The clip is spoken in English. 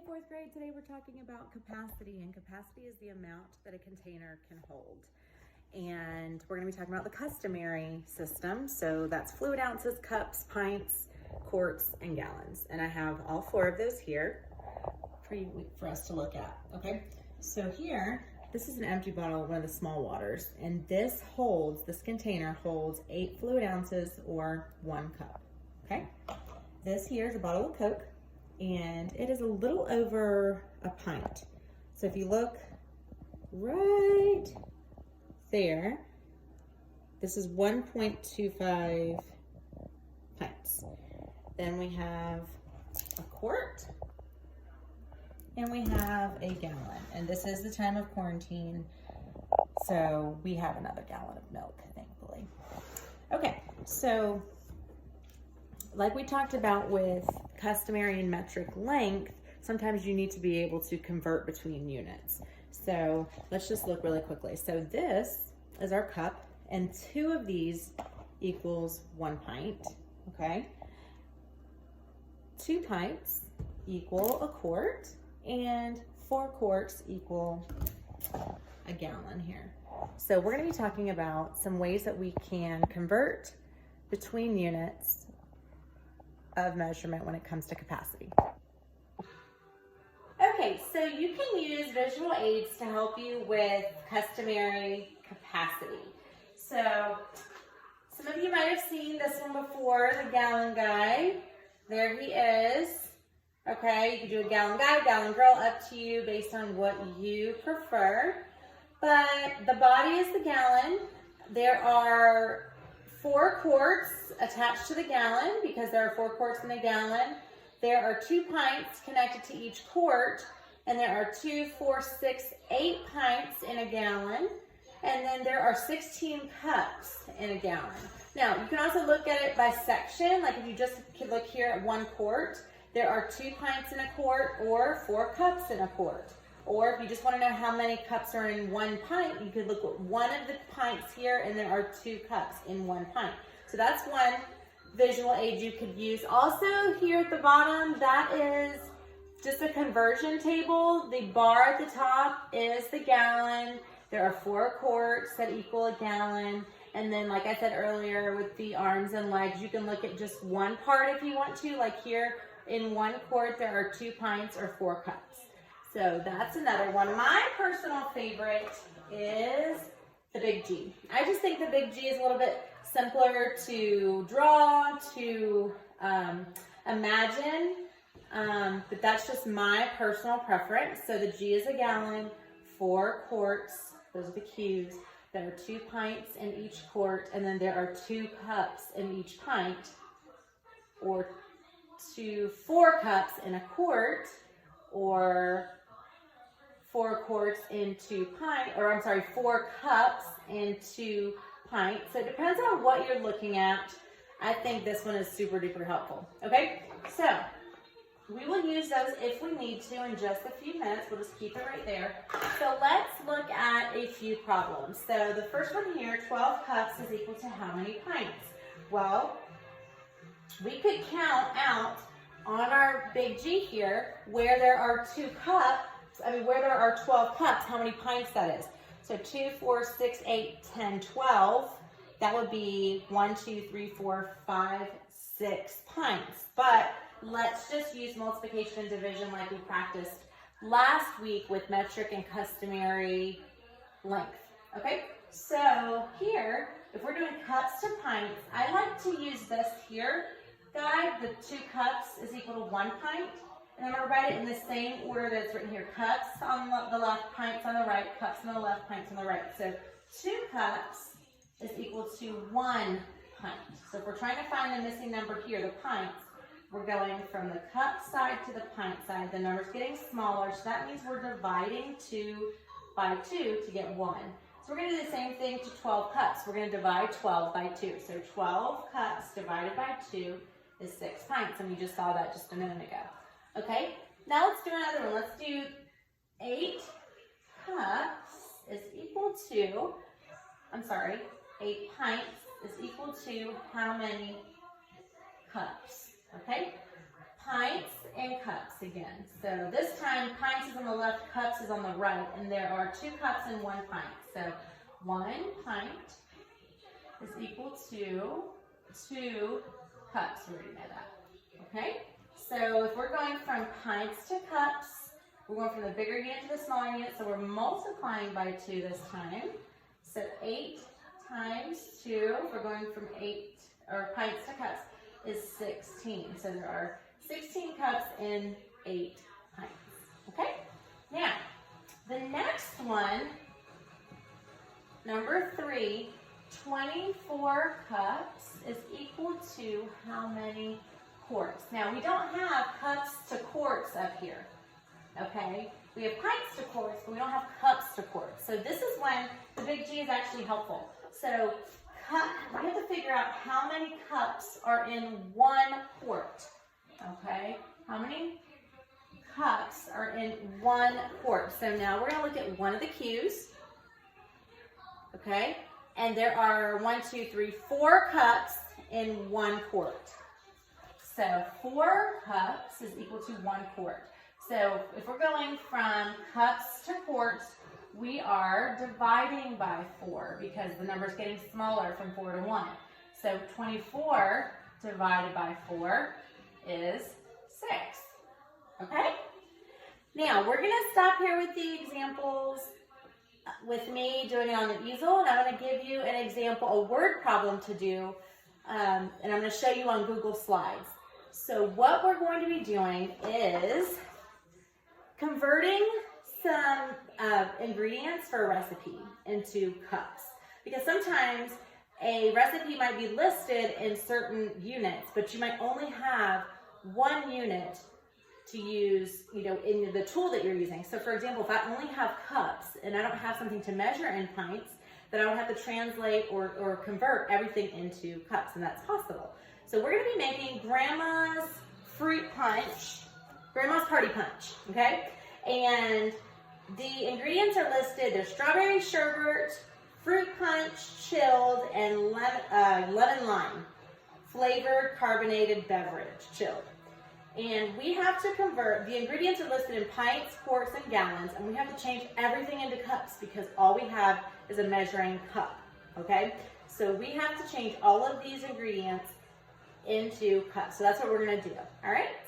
fourth grade. Today we're talking about capacity, and capacity is the amount that a container can hold. And we're gonna be talking about the customary system. So that's fluid ounces, cups, pints, quarts, and gallons. And I have all four of those here for us to look at, okay? So here, this is an empty bottle, one of the small waters, and this container holds 8 fluid ounces or 1 cup, okay? This here is a bottle of Coke, and it is a little over a pint. So if you look right there, this is 1.25 pints. Then we have a quart, and we have a gallon. And this is the time of quarantine, so we have another gallon of milk, thankfully. Okay, so like we talked about with customary and metric length, sometimes you need to be able to convert between units. So let's just look really quickly. So this is our cup, and 2 of these equals 1 pint, okay? 2 pints equal a quart, and 4 quarts equal a gallon here. So we're gonna be talking about some ways that we can convert between units of measurement when it comes to capacity. Okay, so you can use visual aids to help you with customary capacity. So some of you might have seen this one before, the gallon guy. There he is. Okay, you can do a gallon guy, gallon girl, up to you based on what you prefer. But the body is the gallon. There are 4 quarts attached to the gallon because there are 4 quarts in a gallon. There are 2 pints connected to each quart, and there are 2, 4, 6, 8 pints in a gallon. And then there are 16 cups in a gallon. Now, you can also look at it by section. Like if you just look here at 1 quart, there are 2 pints in a quart or 4 cups in a quart. Or if you just want to know how many cups are in 1 pint, you could look at one of the pints here, and there are 2 cups in 1 pint. So that's one visual aid you could use. Also here at the bottom, that is just a conversion table. The bar at the top is the gallon. There are 4 quarts that equal a gallon. And then, like I said earlier, with the arms and legs, you can look at just one part if you want to. Like here, in 1 quart, there are 2 pints or 4 cups. So that's another one. My personal favorite is the Big G. I just think the Big G is a little bit simpler to draw, to imagine, but that's just my personal preference. So the G is a gallon, 4 quarts, those are the Q's. There are 2 pints in each quart, and then there are 2 cups in each pint, or 4 cups in a quart, or 4 quarts in 2 pints, or I'm sorry, 4 cups in 2 pints. So it depends on what you're looking at. I think this one is super duper helpful. Okay, so we will use those if we need to in just a few minutes. We'll just keep it right there. So let's look at a few problems. So the first one here, 12 cups is equal to how many pints? Well, we could count out on our Big G here where there are where there are 12 cups, how many pints that is. So 2, 4, 6, 8, 10, 12. That would be 1, 2, 3, 4, 5, 6 pints. But let's just use multiplication and division like we practiced last week with metric and customary length. Okay, so here, if we're doing cups to pints, I like to use this here guide. The 2 cups is equal to 1 pint. And I'm going to write it in the same order that's written here. Cups on the left, pints on the right, cups on the left, pints on the right. So 2 cups is equal to 1 pint. So if we're trying to find the missing number here, the pints, we're going from the cup side to the pint side. The number's getting smaller, so that means we're dividing 2 by 2 to get 1. So we're going to do the same thing to 12 cups. We're going to divide 12 by 2. So 12 cups divided by 2 is 6 pints, and we just saw that just a minute ago. Okay, now let's do another one. Let's do 8 cups is equal to, 8 pints is equal to how many cups? Okay, pints and cups again. So this time, pints is on the left, cups is on the right, and there are 2 cups and 1 pint. So 1 pint is equal to 2 cups. We already know that. Okay? So if we're going from pints to cups, we're going from the bigger unit to the smaller unit, so we're multiplying by 2 this time. So 8 times 2, if we're going from pints to cups, is 16. So there are 16 cups in 8 pints. Okay? Now, the next one, number 3, 24 cups is equal to how many quarts? Now, we don't have cups to quarts up here, okay? We have pints to quarts, but we don't have cups to quarts. So this is when the big G is actually helpful. So we have to figure out how many cups are in 1 quart, okay? How many cups are in 1 quart? So now we're going to look at one of the Q's, okay? And there are 4 cups in 1 quart. So 4 cups is equal to 1 quart. So if we're going from cups to quarts, we are dividing by 4 because the number is getting smaller from 4 to 1. So 24 divided by 4 is 6. Okay? Now we're going to stop here with the examples with me doing it on the easel, and I'm going to give you an example, a word problem to do, and I'm going to show you on Google Slides. So what we're going to be doing is converting some ingredients for a recipe into cups. Because sometimes a recipe might be listed in certain units, but you might only have 1 unit to use, in the tool that you're using. So for example, if I only have cups and I don't have something to measure in pints, then I would have to translate or convert everything into cups, and that's possible. So we're going to be making Grandma's fruit punch, Grandma's party punch, okay? And the ingredients are listed. There's strawberry sherbet, fruit punch, chilled, and lemon lime, flavored carbonated beverage, chilled. And we have to convert, the ingredients are listed in pints, quarts, and gallons, and we have to change everything into cups because all we have is a measuring cup, okay? So we have to change all of these ingredients into cups. So that's what we're going to do, all right?